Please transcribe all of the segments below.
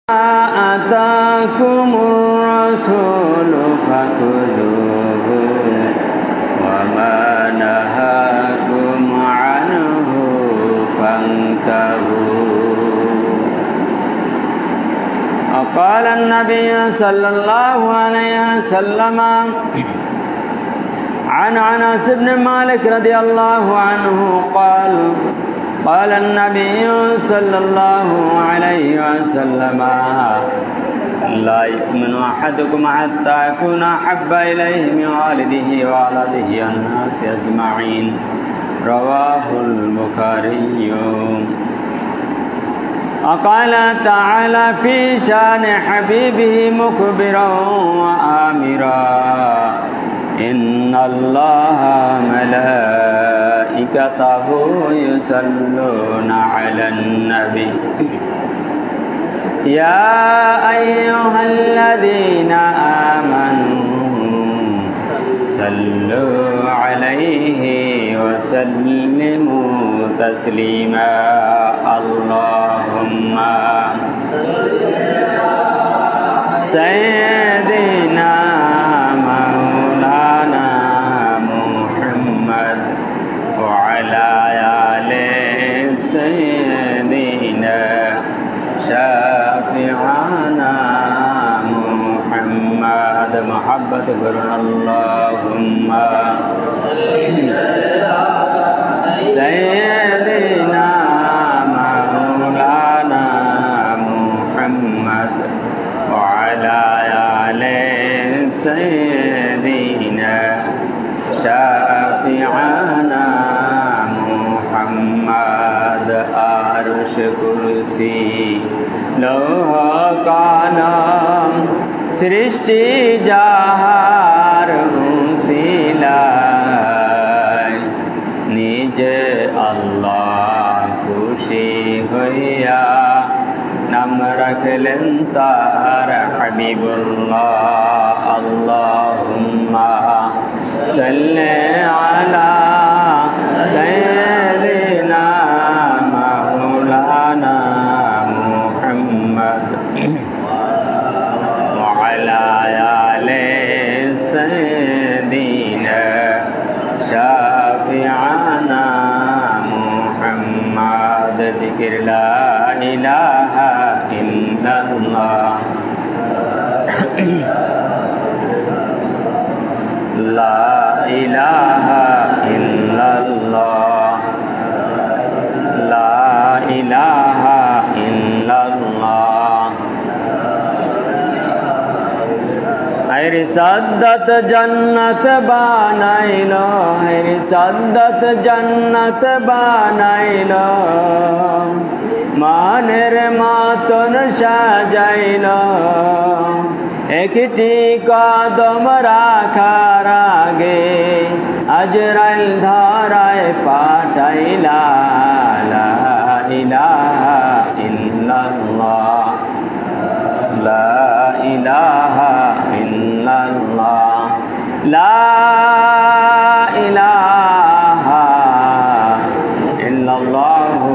آتاكم الرسول فخذوه وما نهاكم عنه فانتهوا. وقال النبي صلى الله عليه وسلم عن أنس بن مالك رضي الله عنه قال قال النبي صلى الله عليه وسلم لا يؤمن أحدكم حتى يكون أحب إليه من والده وولده والناس أجمعين. رواه البخاري. وقال تعالى في شان حبيبه مخبرا وآمرا إن الله ملائكته يصلون على النبي يا أيها الذين آمنوا صلوا عليه وسلموا تسليما. اللهم سيدنا مولانا محمد وعلى آل سيدنا شافعنا محمد محبت قرن. اللهم سيدنا مولانا محمد وعلى آل سيدنا شافعنا محمد. আরশ কুরসি লৌহ কলম সৃষ্টি যাহার উসিলায় নিজে আল্লাহ খুশি হইয়া নাম রাখলেন তার হাবিবুল্লাহ। আল্লাহুম্মা সাল্লি আলা সাইয়্যিদিনা মাওলানা মুহাম্মদ ওয়া আলা আলি সাইয়্যিদিনা শাফি'ানা মুহাম্মদ। যিকির লা ইলাহা ইল্লাল্লাহ লা ইলাহা ইল্লাল্লাহ লা ইলাহা ইল্লাল্লাহ। আইর সাদ্দাত জান্নাত বানাইলো, আইর সাদ্দাত জান্নাত বানাইলো, মানের মাতন সাজাইলো, একটি কদম রাখার আগে আজরাইল ধরায় পাঠাইলা। লা ইলাহা ইল্লাল্লাহ লা ইলাহা ইল্লাল্লাহ লা ইলাহা ইল্লাল্লাহু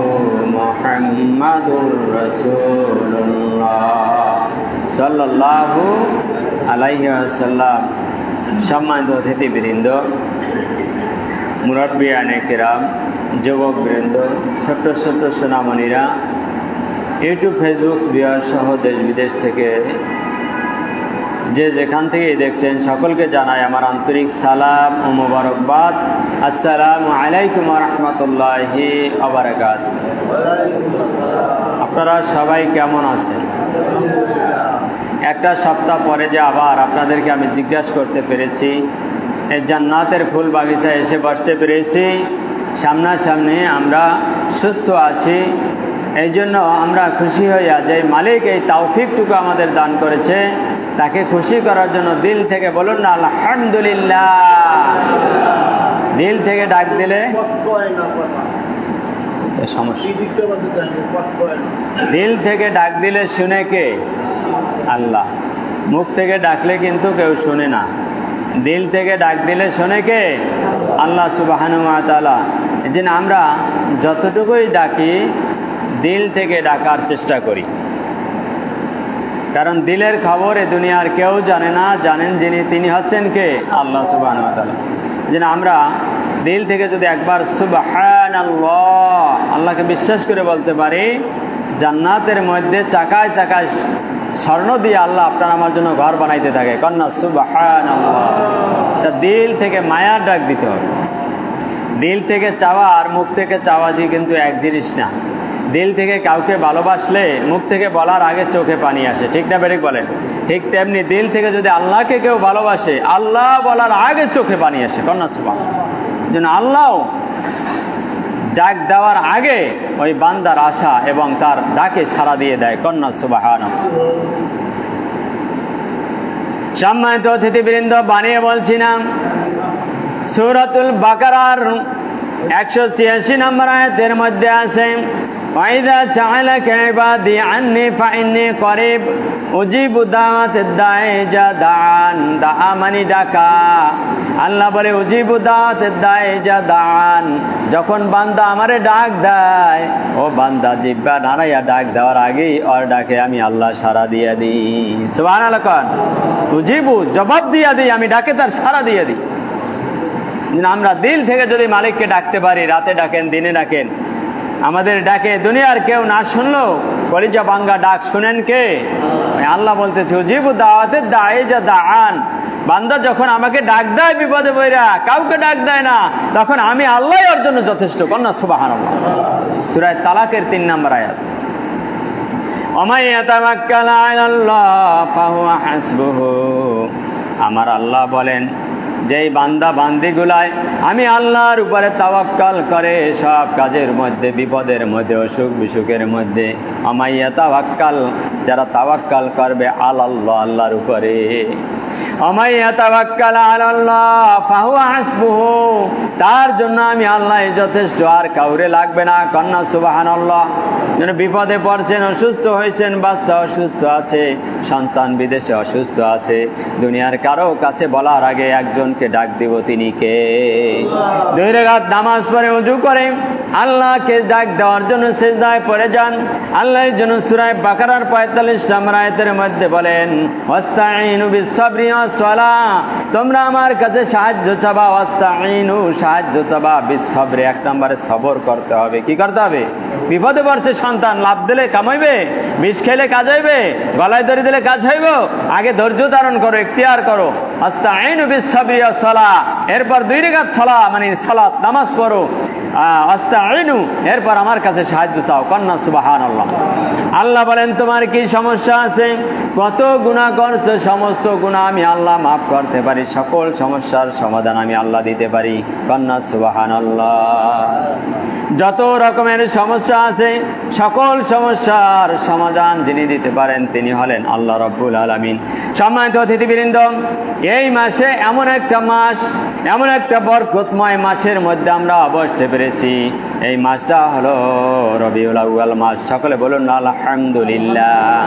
মুহাম্মাদুর রাসূলুল্লাহ সাল্লাল্লাহু আলাইহি ওয়াসাল্লাম। সম্মানিত অতিথিবৃন্দ, মুরব্বিয়ানে কিরাম, যুবকবৃন্দ, ছোট্ট ছোট্ট সোনামণিরা, ইউটিউব ফেসবুক ভিউয়ার সহ দেশ বিদেশ থেকে যে যেখান থেকেই দেখছেন সকলকে জানাই আমার আন্তরিক সালাম ও মোবারকবাদ। আসসালামু আলাইকুম ওয়া রাহমাতুল্লাহি ওয়া বারাকাতুহু। আপনারা সবাই কেমন আছেন? একটা সপ্তাহ পরে যে আবার আপনাদেরকে আমি জিজ্ঞাসা করতে পেরেছি, এই জান্নাতের ফুল বাগিচায় এসে বসতে পেরেছি, সামনাসামনি আমরা সুস্থ আছি, এই জন্য আমরা খুশি হইয়া যে মালিক এই তৌফিকটুকু আমাদের দান করেছে, তাকে খুশি করার জন্য দিল থেকে বলুন না আলহামদুলিল্লাহ। দিল থেকে ডাক দিলে সমস্যা, দিল থেকে ডাক দিলে শুনে কে? আল্লাহ। মুখ থেকে ডাকলে কিন্তু কেউ শুনে না, দিল থেকে ডাক দিলে শোনে কে? আল্লাহ সুবহানাহু ওয়া তাআলা। এজন্য আমরা যতটুকুই ডাকি দিল থেকে ডাকার চেষ্টা করি। কারণ দিলের খবর এ দুনিয়ার কেউ জানে না, জানেন যিনি তিনি হচ্ছেন কে? আল্লাহ সুবহানাহু ওয়া তাআলা। যেন আমরা দিল থেকে যদি একবার সুবহানাল্লাহ আল্লাহকে বিশ্বাস করে বলতে পারি, জান্নাতের মধ্যে চাকায় চাকায় স্বর্ণ দিয়ে আল্লাহ আপনার আমার জন্য ঘর বানাইতে থাকে, কন্যা সুবহানাল্লাহ। এটা দিল থেকে মায়ার ডাক দিতে হবে। দিল থেকে চাওয়া আর মুখ থেকে চাওয়া যে কিন্তু এক জিনিস না। দিল থেকে কাউকে ভালোবাসলে মুখ থেকে বলার আগে চোখে পানি আসে, ঠিক না বেরিক বলেন? ঠিক তেমনি দিল থেকে যদি আল্লাহকে কেউ ভালোবাসে, আল্লাহ বলার আগে চোখে পানি আসে, কন্যা সুবহানাল্লাহ। যেন আল্লাহ ডাক দেওয়ার আগে ওই বান্দার আশা এবং তার ডাকে সাড়া দিয়ে দেয়, কন্যা সুবহানাল্লাহ। সম্মানিত অতিথিবৃন্দ, বানিয়ে বলছি না, সূরাতুল বাকারার 186 নম্বর আয়াতের মধ্যে আছে, ওয়াইদা সাআলাকা ইবাদি আন্নী ফাইন্নী করিব উজিবু দাওয়াতাদ দাঈ ইযা দাআন। দাআ মানে ডাকা। আল্লাহ বলে উজিবু দাওয়াতাদ দাঈ ইযা দাআন। যখন বান্দা আমারে ডাক দেয়, ও বান্দা জিহ্বা নাড়াইয়া ডাক দেওয়ার আগেই ওর ডাকে আমি আল্লাহ সাড়া দিয়ে দিই। সুবহানাল্লাহ। কোন উজিবু জবাব দিয়ে দিই, আমি ডাকে তার সাড়া দিয়ে দিই। আমরা দিল থেকে যদি মালিককে ডাকতে পারি, রাতে ডাকেন দিনে ডাকেন, আমাদের ডাকে দুনিয়ার কেউ না শুনলেও কলিজা ভাঙ্গা ডাক শুনেন কে? আল্লাহ বলতেছে উজিবু দাওয়াতাদ দাঈ ইযা দাআন। বান্দা যখন আমাকে ডাক দেয় বিপদে পড়া, কাউকে ডাক দেয় না, তখন আমি আল্লাহই ওর জন্য যথেষ্ট, কন্যা সুবহানাল্লাহ। সূরা তালাকের 3 নম্বর আয়াত। ওমাই ইয়াতাওয়াক্কাল আলাল্লাহ ফাহুয়া হাসবুহু। আমার আল্লাহ বলেন, যেই বান্দা বান্দিগুলায় আমি আল্লাহর উপরে তাওয়াক্কাল করে, সব কাজের মধ্যে, বিপদের মধ্যে, অসুখ বিসুখের মধ্যে, আমাইয়া তাওয়াক্কাল, যারা তাওয়াক্কাল করবে আলাল্লাহ আল্লাহর উপরে, আমাইয়া তাওয়াক্কাল আলাল্লাহ ফাহুয়া হাসবুহু, তার জন্য আমি আল্লাহ যথেষ্ট, আর কাউরে লাগবে না, কন্যা সুবহানাল্লাহ। যেন বিপদে পড়ছেন, অসুস্থ হয়েছেন, বাচ্চা অসুস্থ আছে, সন্তান বিদেশে অসুস্থ আছে, দুনিয়ার কারো কাছে বলার আগে একজনকে ডাক দিব, তিনি কে? 2 রাকাত নামাজ পড়ে ওযু করে আল্লাহকে ডাক দেওয়ার জন্য সিজদায় পড়ে যান। আল্লাহর জন্য সূরা বাকারার 45 নম্বর আয়াতের মধ্যে বলেন, ওয়াস্তাঈনু বিস-সাবরি ওয়াস-সালাহ, তোমরা আমার কাছে সাহায্য চাবা, ওয়াস্তাঈনু সাহায্য চাবা, বিস-সাবরি 1 নম্বরে সবর করতে হবে। কি করতে হবে? বিপদে পড়ছে সন্তান, লাভ দিলে কামাইবে, বিষ খেলে কাজ হইবে, গলায় দড়ি দিলে কাজ হইব, আগে ধৈর্য ধারণ করো, ইখতিয়ার করো। আস্তাঈনু বিস-সাবরি ওয়াস-সালাহ, এরপর 2 রাকাত সালাত মানে সালাত নামাজ পড়ো, আস্তাঈনু, এরপর আমার কাছে সাহায্য চাও, কন্যা সুবহানাল্লাহ। আল্লাহ বলেন, তোমার কি সমস্যা আছে? কত গুনাহ করছো, সমস্ত গুনাহ আমি আল্লাহ মাফ করতে পারি, সকল সমস্যার সমাধান আমি আল্লাহ দিতে পারি, কন্যা সুবহানাল্লাহ। যত রকমের সমস্যা আছে, সকল সমস্যার সমাধান যিনি দিতে পারেন তিনি হলেন আল্লাহ রাব্বুল আলামিন। সম্মানিত অতিথিবৃন্দ, এই মাসে এমন একটা মাস, এমন একটা বরকতময় মাসের মধ্যে আমরা বসতে পেরেছি। এই মাসটা হলো রবিউল আউয়াল মাস। সকলে বলুন আলহামদুলিল্লাহ।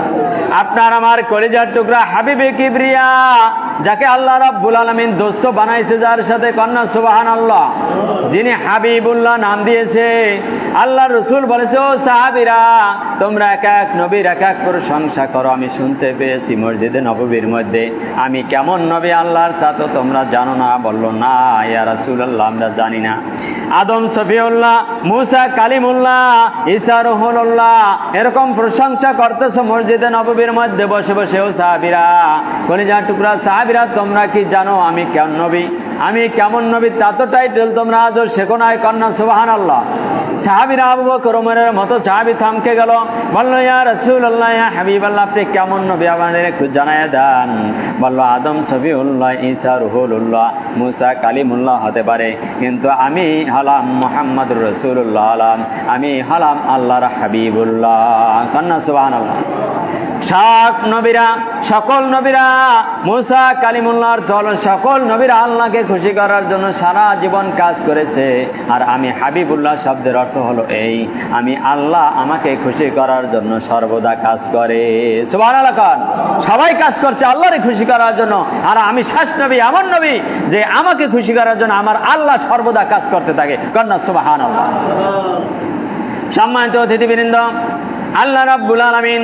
আপনার আমার কলিজার টুকরা হাবিবে কিবরিয়া, যাকে আল্লাহ রাব্বুল আলামিন দোস্ত বানাইছে, যার সাথে, কন্যা সুবহানাল্লাহ, যিনি হাবিবুল্লাহ নাম দিয়েছে। আল্লাহ রসুল বলেছে, ও সাহাবীরা, তোমরা এক এক নবীর এক এক প্রশংসা করো। আমি শুনতে পেয়েছি মসজিদে নববীর মধ্যে, আমি কেমন নবী আল্লাহর তা তো তোমরা জানো না। বলল, না ইয়া রাসূলুল্লাহ, আমরা জানি না। আদম সফিউল্লাহ, মুসা কালিমুল্লাহ, ঈসা রুহুল্লাহ, এরকম প্রশংসা করতেছ মসজিদে নববীর মধ্যে বসে বসে। ও সাহাবীরা, কলিজার টুকরা সাহাবীরা, তোমরা কি জানো আমি কেমন নবী? আমি কেমন নবী তা তো টাইটেল তোমরা আজও শেখো নাই, কন্যা সুবহানাল্লাহ। সাহাবীরা আবু বকর ওমরের মতো সাহাবী থমকে গেল, বলল, ইয়া রাসূলুল্লাহ, ইয়া হাবিবাল্লাহ, আপনি কেমন নবী আমাদের একটু জানায় দেন। বলল, আদম সফিউল্লাহ, ঈসা রুহুল্লাহ, মুসা কালিমুল্লাহ হতে পারে, কিন্তু আমি হলাম মুহাম্মদুর রাসূলুল্লাহ, আমি হলাম আল্লাহর হাবিবুল্লাহ, কন্যা সুবহানাল্লাহ। সকল নবীরা মুসা কালিমুল্লাহর দল, সকল নবীরা আল্লাহকে খুশি করার জন্য সারা জীবন কাজ করেছে। আর আমি হাবিবুল্লাহ শব্দের অর্থ হলো এই, আমি আল্লাহ আমাকে খুশি করার জন্য সর্বদা কাজ করে। সুবহানাল্লাহ। সবাই কাজ করছে আল্লাহরে খুশি করার জন্য, আর আমি শেষ নবী, এমন নবী যে আমাকে খুশি করার জন্য আমার আল্লাহ সর্বদা কাজ করতে থাকে, কন্যা সুবহানাল্লাহ। সম্মানিত অতিথিবৃন্দ, আল্লাহ রাব্বুল আলামিন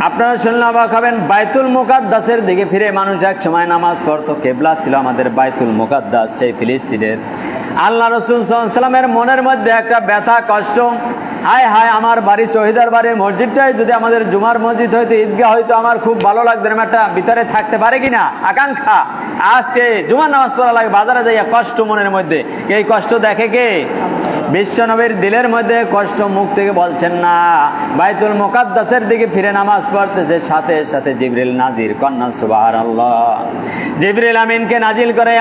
আপনারা শুনলে অবাক হবেন, বাইতুল মুকাদ্দাসের দিকে ফিরে মানুষ এক সময় নামাজ পড়তো। কেবলা ছিল আমাদের বাইতুল মুকাদ্দাস, সেই ফিলিস্তিনের। আল্লাহ রাসূল সাল্লাল্লাহু আলাইহি ওয়াসাল্লামের মনের মধ্যে একটা ব্যথা, কষ্ট, হায় হায় আমার বাড়ি শহীদার বাড়ির মসজিদটাই যদি আমাদের জুমার মসজিদ হয়তো, ঈদগাহ হয়তো, আমার খুব ভালো লাগতো, এরকম একটা ভিতরে থাকতে পারে কিনা আকাঙ্ক্ষা। আজকে জুমার নামাজ পড়া লাগে, বাজারে যাইয়া কষ্ট মনের মধ্যে। এই কষ্ট দেখে কে? বিশ্বনবীর দিলের মধ্যে কষ্ট মুখ থেকে বলছেন না। বাইতুল মুকাদ্দাসের দিকে ফিরে নামাজ পড়তেছে, সাথে সাথে জিবরিল নাজির, কন্যা সুবহানাল্লাহ। জিবরিল আমিনকে নাজিল করে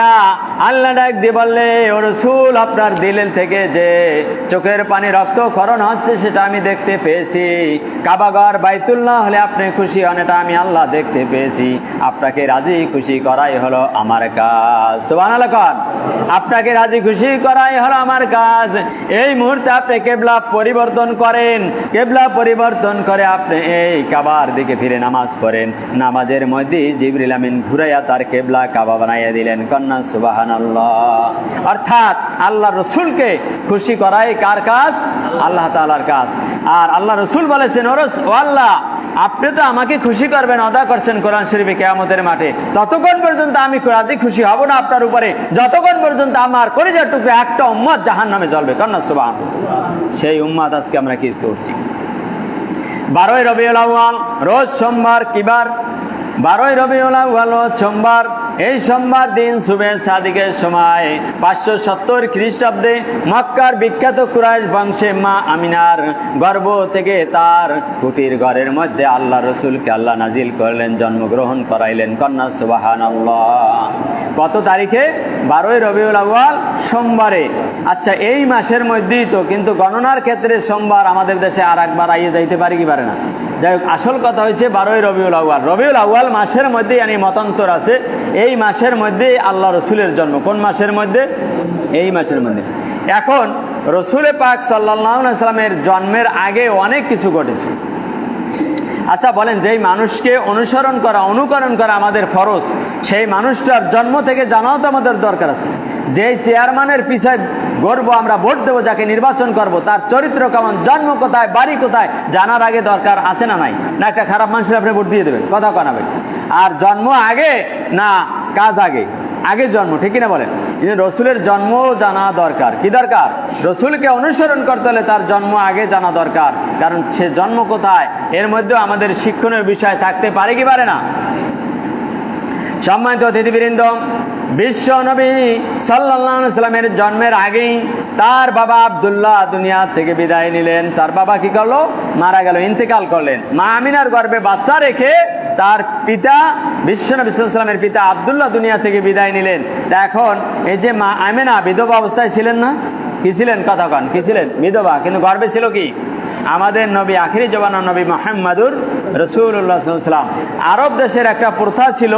আল্লাহ ডাক দিয়ে বললে, ও রাসূল, আপনার দিলের থেকে যে চোখের পানি রক্তক্ষরণ হচ্ছে সেটা আমি দেখতে পেয়েছি। কাবাঘর বাইতুল্লাহ হলে আপনি খুশি হন, এটা আমি আল্লাহ দেখতে পেয়েছি। আপনাকে রাজি খুশি করাই হলো আমার কাজ। সুবহানাল্লাহ। আপনাকে রাজি খুশি করাই হলো আমার কাজ। এই মুহূর্তে আপনি কেবলা পরিবর্তন করেন, কেবলা পরিবর্তন করে আপনি এই কাবার দিকে ফিরে নামাজ পড়েন। নামাজের মধ্যে জিবরিল আমিন ঘুরাইয়া তার কেবলা কাবা বানাইয়া দিলেন। কন্যা সুবহানাল্লাহ। অর্থাৎ আল্লাহ রসুলকে খুশি করাই কার কাজ? আল্লাহ তাআলার কাজ। আর আল্লাহ রসুল বলেছেন, ও আল্লাহ, আপনি তো আমাকে খুশি করবেন, ওয়াদা করছেন কোরআন শরীফে কিয়ামতের মাঠে। ততক্ষণ পর্যন্ত আমি রাজি খুশি হব না আপনার উপরে, যতক্ষণ পর্যন্ত আমার কলিজার টুকরো একটা উম্মত জাহান্নামে জ্বলবে। কন্যা সুবহানাল্লাহ। সেই উম্মত আজকে আমরা কি করছি? 12ই রবিউল আউয়াল রোজ সোমবার। কিবার? 12ই রবিউল আউয়াল রোজ সোমবার। এই সোমবার দিন সুবে সাদিকের সময় 570 খ্রিস্টাব্দে মক্কার বিখ্যাত কুরাইশ বংশে মা আমিনার গর্ভ থেকে তার কুটির ঘরের মধ্যে আল্লাহ রসুলকে আল্লাহ নাজিল করলেন, জন্মগ্রহণ করাইলেন। কন্যা সুবহানাল্লাহ। কত তারিখে? 12ই রবিউল আউয়াল, সোমবারে। আচ্ছা, এই মাসের মধ্যেই তো, কিন্তু গণনার ক্ষেত্রে সোমবার আমাদের দেশে আর একবার আইয়ে যাইতে পারে কি পারে না? যাই হোক, আসল কথা হয়েছে 12ই রবিউল আউয়াল। রবিউল আউয়াল মাসের মধ্যে মতান্তর আছে। এই মাসের মধ্যে আল্লাহ রসুলের জন্ম। কোন মাসের মধ্যে? এই মাসের মধ্যে। এখন রসুল পাক সাল্লাল্লাহু আলাইহি ওয়াসাল্লামের জন্মের আগে অনেক কিছু ঘটেছে। আচ্ছা বলেন, যেই মানুষকে অনুসরণ করা, অনুকরণ করা আমাদের ফরজ, সেই মানুষটার জন্ম থেকে জানাও তো আমাদের দরকার আছে। যেই চেয়ারম্যানের পিছনে গড়বো, আমরা ভোট দেবো, যাকে নির্বাচন করব, তার চরিত্র কেমন, জন্ম কোথায়, বাড়ি কোথায়, জানার আগে দরকার আছে না নাই? না একটা খারাপ মানুষের আপনি ভোট দিয়ে দেবেন, কথা কানাবেন। আর জন্ম আগে না কাজ আগে? আগে জন্ম, ঠিক কিনা বলেন? রসুলের জন্ম জানা দরকার। কি দরকার? রসুলকে অনুসরণ করতে হলে তার জন্ম আগে জানা দরকার। কারণ সে জন্ম কোথায়, এর মধ্যেও আমাদের শিক্ষণীয় বিষয় থাকতে পারে কি পারে না? সম্মানিত অতিথিবৃন্দ, বিশ্ব নবী সাল্লাল্লাহু আলাইহি ওয়াসাল্লামের জন্মের আগেই তার বাবা আব্দুল্লাহ দুনিয়া থেকে বিদায় নিলেন। তার বাবা কি করলো? মারা গেল, ইন্তেকাল করলেন। মা আমিনার গর্ভে বাচ্চা রেখে তার পিতা বিশ্ব নবী সাল্লাল্লাহু আলাইহি ওয়াসাল্লামের পিতা আব্দুল্লাহ দুনিয়া থেকে বিদায় নিলেন। এখন এই যে মা আমিনা বিধবা অবস্থায় ছিলেন না? কি ছিলেন? কথা কন, কি ছিলেন? বিধবা, কিন্তু গর্ভে ছিল কি? আমাদের নবী, আখিরি জবানা নবী মুহাম্মদুর রাসূলুল্লাহ সাল্লাল্লাহু আলাইহি ওয়াসাল্লাম। আরব দেশের একটা প্রথা ছিল,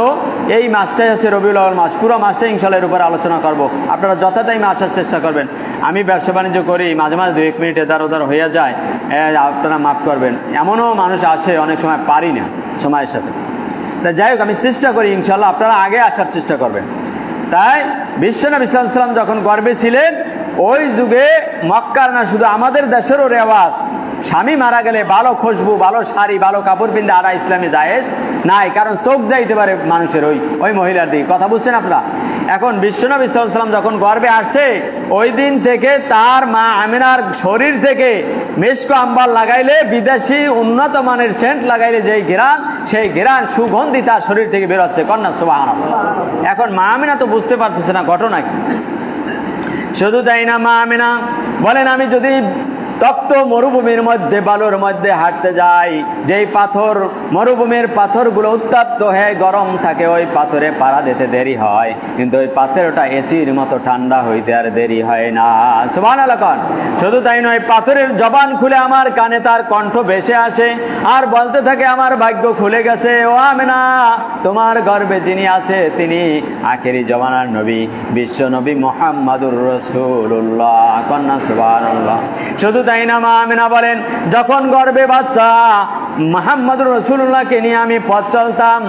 এই মাসটাই হচ্ছে রবিউল আউয়াল মাস। পুরো মাসটাই ইনশাআল্লাহ এর উপর আলোচনা করব। আপনারা যত টাইমে আসার চেষ্টা করবেন। আমি ব্যবসা বাণিজ্য করি, মাঝে মাঝে 2-1 মিনিট এদার ওদার হয়ে যায়, আপনারা মাফ করবেন। এমনও মানুষ আসে অনেক সময় পারি না সময়ের সাথে। তা যাই হোক, আমি চেষ্টা করি ইনশাআল্লাহ আপনারা আগে আসার চেষ্টা করবেন। তাই বিশ্ব নবী সাল্লাল্লাহু আলাইহি ওয়াসাল্লাম যখন গর্ভে ছিলেন, ওই যুগে মক্কার না, শুধু আমাদের দেশেরও রেওয়াজ, স্বামী মারা গেলে ভালো খুশবু, ভালো শাড়ি, ভালো কাপড় পিন্ধে আরা ইসলামে জায়েজ নাই। কারণ চোখ যাইতে পারে মানুষের ওই মহিলার দিকে। কথা বুঝছেন আপনারা? এখন বিশ্বনবী সাল্লাল্লাহু আলাইহি ওয়াসাল্লাম যখন গর্ভে আসছে, ওই দিন থেকে তার মা আমিনার শরীর থেকে মিশক আম্বার লাগাইলে, বিদেশি উন্নত মানের সেন্ট লাগাইলে যেই ঘ্রাণ, সেই ঘ্রাণ সুগন্ধি তার শরীর থেকে বেরোচ্ছে। কন্যা সুবহানাল্লাহ। এখন মা আমিনা তো বুঝতে পারতেছে না ঘটনা কি। শুধু তাই না, মা আমিনা বলেন, আমি যদি তপ্ত মরুভূমির মধ্যে, বালুর মধ্যে হাঁটতে যাই, যেই পাথর, মরুভূমির পাথরগুলো উত্তপ্ত হয়ে গরম থাকে, ওই পাথরে পাড়া দিতে দেরি হয়, কিন্তু ওই পাথরটা এসির মতো ঠান্ডা হইতে আর দেরি হয় না। সুবহানাল্লাহ। শুধু তাই নয়, পাথরের জবান খুলে আমার কানে তার কণ্ঠ ভেসে আসে আর বলতে থাকে, আমার ভাগ্য খুলে গেছে, ও আমিনা, তোমার গর্ভে যিনি আছে তিনি আখেরি জমানার নবী, বিশ্ব নবী মুহাম্মদুর রাসূলুল্লাহ। কন্যা সুবহানাল্লাহ। শুধু তাই না, মা আমিনা বলেন, যখন গর্ভে বাচ্চা মুহাম্মদুর রাসূলুল্লাহকে নিয়ে আমি পথ চলতাম,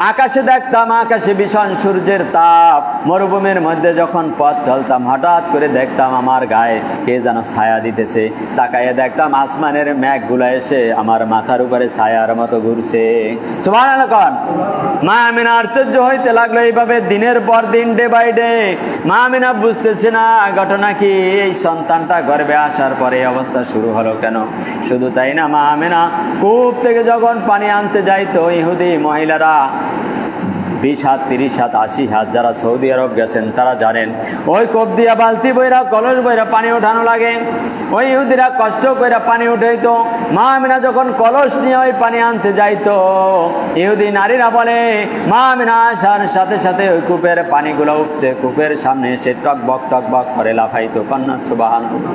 আকাশে দেখতাম আকাশে ভীষণ সূর্যের তাপ, মরুভূমির মধ্যে যখন পথ চলতাম হঠাৎ করে দেখতাম আমার গায়ে কে যেন ছায়া দিতেছে, তাকাইয়ে দেখতাম আসমানের মেঘগুলো এসে আমার মাথার উপরে ছায়ার মতো ঘুরছে। সুবহানাল্লাহ কোন। মা আমিনা আশ্চর্য হইতে লাগলো, এইভাবে দিনের পর দিন, ডে বাই ডে। মা আমিনা বুঝতেছে না ঘটনা কি, এই সন্তানটা গর্ভে আসার পরে এই অবস্থা শুরু হলো কেন। শুধু তাই না, মা আমিনা কূপ থেকে যখন পানি আনতে যাইতো ইহুদি মহিলারা 20 হাত 30 হাত 80 হাত, যারা সৌদি আরব গেছেন তারা জানেন, ওই কোপ দিয়া বালতি বইরা কলস বইরা পানি ওঠানো লাগে। ওই ইহুদিরা কষ্ট কইরা পানি উঠাইতো। মা আমিনা যখন কলস নিয়ে ওই পানি আনতে যাইতো, ইহুদি নারীরা বলে মা আমিনা আসার সাথে সাথে ওই কূপের পানিগুলো উঠছে, কূপের সামনে এসে টকবক টকবক করে লাফাইতো। কন্যা সুবহানাল্লাহ।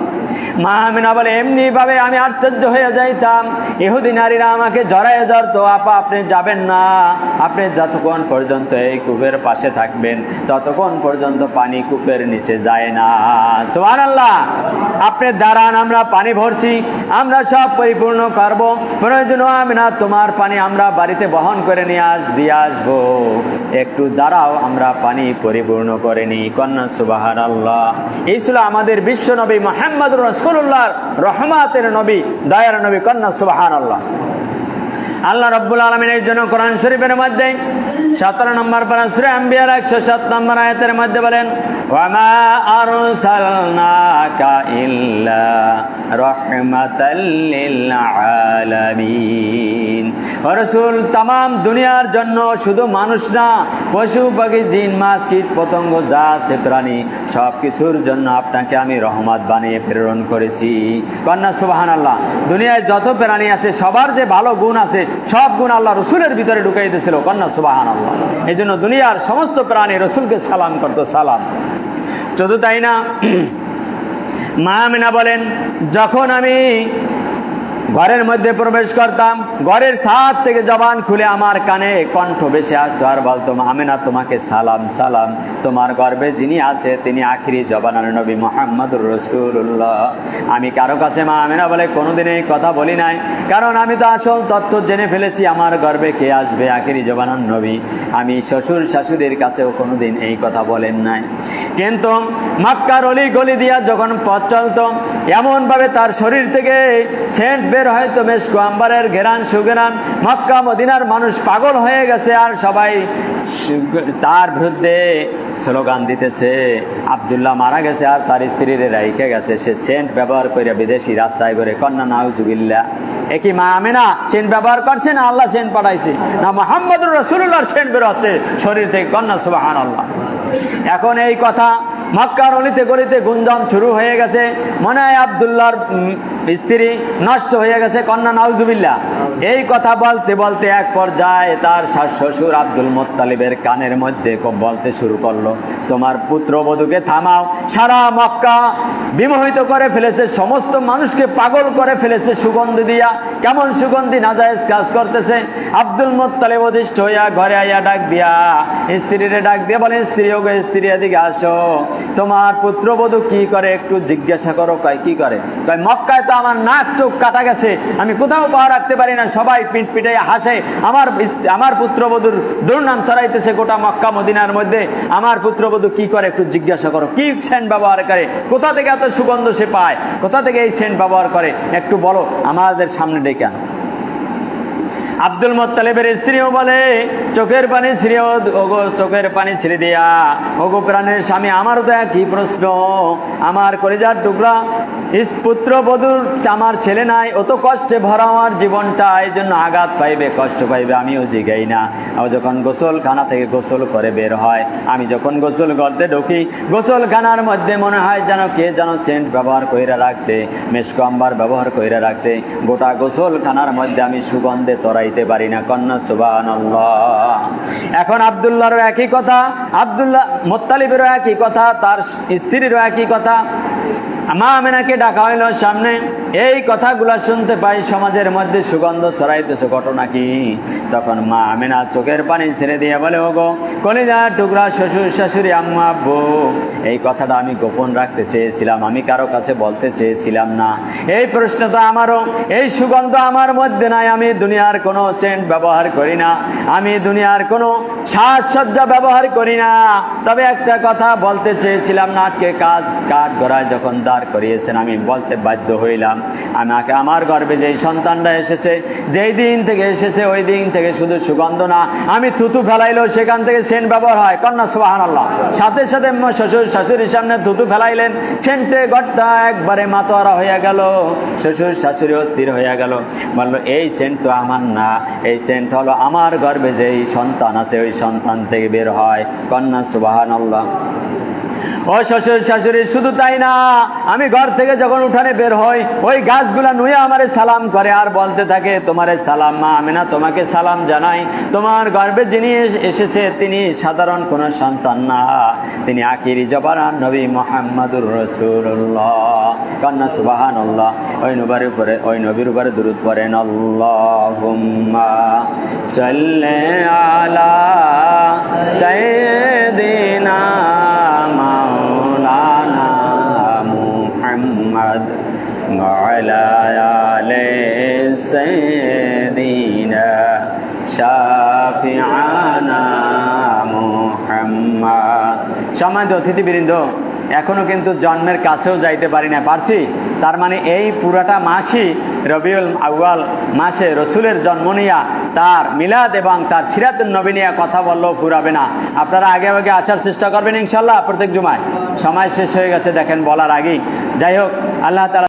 মা আমিনা বলে এমনি ভাবে আমি আশ্চর্য হয়ে যাইতাম, ইহুদি নারীরা আমাকে জড়াইয়ে ধরতো, আপা আপনি যাবেন না, আপনি যতক্ষণ পর্যন্ত এই কূপের পাশে থাকবেন ততক্ষণ পর্যন্ত পানি কূপের নিচে যায় না। সুবহানাল্লাহ। আপনি দাঁড়ান, আমরা পানি ভরছি, আমরা সব পরিপূর্ণ করব, প্রয়োজন আমিনা তোমার পানি আমরা বাড়িতে বহন করে দিয়ে আসবো, একটু দাঁড়াও আমরা পানি পরিপূর্ণ করে নিই। কন্যা সুবহানাল্লাহ। এই ছিল আমাদের বিশ্ব নবী মুহাম্মদুর রাসূলুল্লাহর রহমতের নবী, দয়ার নবী। কন্যা সুবহানাল্লাহ। আল্লাহ রাব্বুল আলামিন এর জন্য কোরআন শরীফের মধ্যে 17 নম্বর পারা সূরা আম্বিয়ার 107 নম্বর আয়াতের মধ্যে বলেন, ওয়া মা আরসালনাকা ইল্লা রাহমাতাল লিল আলামিন। ও রাসূল, तमाम দুনিয়ার জন্য, শুধু মানুষ না, পশু পাখি জিন মাছ কীট পতঙ্গ যা আছে প্রাণী সব কিছুর জন্য আপনাকে আমি রহমত বানিয়ে প্রেরণ করেছি। কন্যা সুবহানাল্লাহ। দুনিয়ায় যত প্রাণী আছে সবার যে ভালো গুণ আছে সব গুণ আল্লাহ রসুলের ভিতরে ঢুকাই দিয়েছিল। কন্যা সুবহানাল্লাহ। এই জন্য দুনিয়ার সমস্ত প্রাণী রসুলকে সালাম করতো, সালাম। শুধু তাই না, মা আমিনা বলেন যখন আমি ঘরের মধ্যে প্রবেশ করতাম, ঘরের ছাদ থেকে জবান খুলে আমার কানে কণ্ঠ ভেসে আসতো আর বলতো, আমিনা তোমাকে সালাম সালাম, তোমার গর্ভে যিনি আছে তিনি আখিরি জবানের নবী মুহাম্মদুর রাসূলুল্লাহ। আমি কারো কাছে মা আমিনা বলে কোনোদিন এই কথা বলি নাই, কারণ আমি তো আসল তথ্য জেনে ফেলেছি আমার গর্ভে কে আসবে, আখিরি জবানের নবী। আমি শ্বশুর শাশুড়ির কাছেও কোনোদিন এই কথা বলেন নাই। কিন্তু মক্কার অলি গলি দিয়া যখন পথ চলতো, এমন ভাবে তার শরীর থেকে সেন্ট বের হয়তো মেশকো আম্বারের ঘেরান সুঘেরান, মক্কা মদিনার মানুষ পাগল হয়ে গেছে আর সবাই তার বিরুদ্ধে স্লোগান দিতেছে। আব্দুল্লাহ মারা গেছে আর তার স্ত্রীর রাইখে গেছে, সে সেন্ট ব্যবহার করে বিদেশি রাস্তায় করে। কন্যা নাউজুবিল্লাহ। একই মা আমিনা সেন্ট ব্যবহার করছে না আল্লাহ সেন্ট পাঠাইছে, না মুহাম্মদুর রাসূলুল্লাহর সেন্ট বের হচ্ছে শরীর থেকে। কন্যা সুবহানাল্লাহ। এখন এই কথা মক্কার অলিতে গলিতে গুঞ্জন শুরু হয়ে গেছে, মনে হয় আব্দুল্লাহর স্ত্রী নষ্ট হয়ে গেছে। কন্যা নাউজুবিল্লাহ। এই কথা বলতে বলতে এক পর্যায়ে তার শ্বশুর আব্দুল মুত্তালিবের কানের মধ্যে বলতে শুরু করলো, তোমার পুত্রবধূকে থামাও, সারা মক্কা বিমোহিত করে ফেলেছে, সমস্ত মানুষকে পাগল করে ফেলেছে সুগন্ধি দিয়া। কেমন সুগন্ধি, নাজায়েজ কাজ করতেছে। আব্দুল মুত্তালিব অধিষ্ঠ হইয়া ঘরে আইয়া ডাক দিয়া স্ত্রীরে ডাক দিয়ে বলে, স্ত্রী ও স্ত্রী এদিকে আসো, তোমার পুত্রবধূ কি করে একটু জিজ্ঞাসা করো। কয় কি করে? কয় মক্কায় তো আমার নাক চোখ কাটা গেছে, আমি কোথাও পাওয়া রাখতে পারি না, সবাই পিঠ পিটাইয়া হাসে, আমার পুত্রবধূর দুর্নাম ছড়াইতেছে গোটা মক্কা মদিনার মধ্যে। আমার পুত্রবধূ কি করে একটু জিজ্ঞাসা করো, কি সেন্ট ব্যবহার করে, কোথা থেকে এত সুগন্ধ সে পায়, কোথা থেকে এই সেন্ট ব্যবহার করে, একটু বলো, আমাদের সামনে ডেকে আনো। আব্দুল মুত্তালিবের স্ত্রীও বলে, চোখের পানি ছিঁড়ে, ওগো চোখের পানি ছিঁড়ে দিয়া, ওগো প্রাণের স্বামী, আমারও তো একই প্রশ্ন, আমার কলিজার টুকরা পুত্রবধূর আমার ছেলে নাই, অত কষ্টে ভরা আমার জীবনটা, এই জন্য আঘাত পাইবে, কষ্ট পাইবে, আমিও জিগাই না। যখন গোসলখানা থেকে গোসল করে বের হয়, আমি যখন গোসল করতে ঢুকি, গোসলখানার মধ্যে মনে হয় যেন কে যেন সেন্ট ব্যবহার কইরা রাখছে, মেশকো আম্বার ব্যবহার কইরা রাখছে, গোটা গোসলখানার মধ্যে আমি সুগন্ধে তরাইতে পারি না। কন্যা সুবহানাল্লাহ। এখন আব্দুল্লাহরও একই কথা, আব্দুল্লাহ মুত্তালিবেরও একই কথা, তার স্ত্রীরও একই কথা। মা আমিনাকে ডাকা হইল সামনে, এই কথাগুলো শুনতে পাই সমাজের মধ্যে সুগন্ধ ছড়াইতেছে, ঘটনা কি? তখন মা আমেনা চোখের পানি ছেড়ে দিয়ে বলে, ওগো কলিজার টুকরা শ্বশুর শাশুড়ি আম্মা আব্বু, এই কথাটা আমি গোপন রাখতে চেয়েছিলাম, আমি কারো কাছে বলতে চেয়েছিলাম না। এই প্রশ্নটা আমারও, এই সুগন্ধ আমার মধ্যে নাই। আমি দুনিয়ার কোনো সেন্ট ব্যবহার করি না, আমি দুনিয়ার কোনো সাজসজ্জা ব্যবহার করি না। তবে একটা কথা বলতে চেয়েছিলাম, নাটকে কাঠ গড়ায় যখন দাঁড় করিয়েছেন আমি বলতে বাধ্য হইলাম, আমাকে আমার গর্ভে যেই সন্তানটা এসেছে, যেই দিন থেকে এসেছে ওই দিন থেকে শুধু সুগন্ধ না, আমি থুতু ফেলাইলেও সেখান থেকে সেন্ট ব্যবহার হয়। কন্যা সুবহানাল্লাহ। সাথে সাথে শ্বশুর শাশুড়ির সামনে থুতু ফেলাইলেন, সেন্টে ঘরটা একবারে মাতোয়ারা হয়ে গেল। শ্বশুর শাশুড়ি অস্থির হয়ে গেল, বললো এই সেন্ট তো আমার না, এই সেন্ট হলো আমার গর্ভে যেই সন্তান আছে ওই সন্তান থেকে বের হয়। কন্যা সুবহানাল্লাহ। ও শ্বশুর শাশুড়ি, শুধু তাই না, আমি ঘর থেকে যখন উঠানে বের হই ওই গাছগুলা নুয়ে আমারে সালাম করে আর বলতে থাকে, তোমারে সালাম মা আমেনা, তোমাকে সালাম জানাই। তোমার গর্ভে যিনি এসেছে তিনি সাধারণ কোন সন্তান না, তিনি আখিরি জবানার নবী মুহাম্মাদুর রাসূলুল্লাহ। কন্যা সুবহানাল্লাহ। ওই নবীর উপরে দুরূদ পড়েন, আল্লাহুম্মা সাল্লি আলা সাইয়্যিদিনা মাওলানা মুহাম্মদ ওয়া আলা আলি সাইয়্যিদিনা শাফিআনা মুহাম্মদ। সম্মানিত অতিথিবৃন্দ, এখনো কিন্তু জন্মের কাছেও যাইতে পারি না, পারছি। তার মানে এই পুরাটা মাসই রবিউল আউয়াল মাসে রসুলের জন্ম নিয়া, তার মিলাদ এবং তার সিরাতুন নবী নিয়ে কথা বললেও ফুরাবে না। আপনারা আগে আগে আসার চেষ্টা করবেন ইনশাল্লাহ প্রত্যেক জুমায়। সময় শেষ হয়ে গেছে দেখেন বলার আগেই। যাই হোক, আল্লাহ তাআলা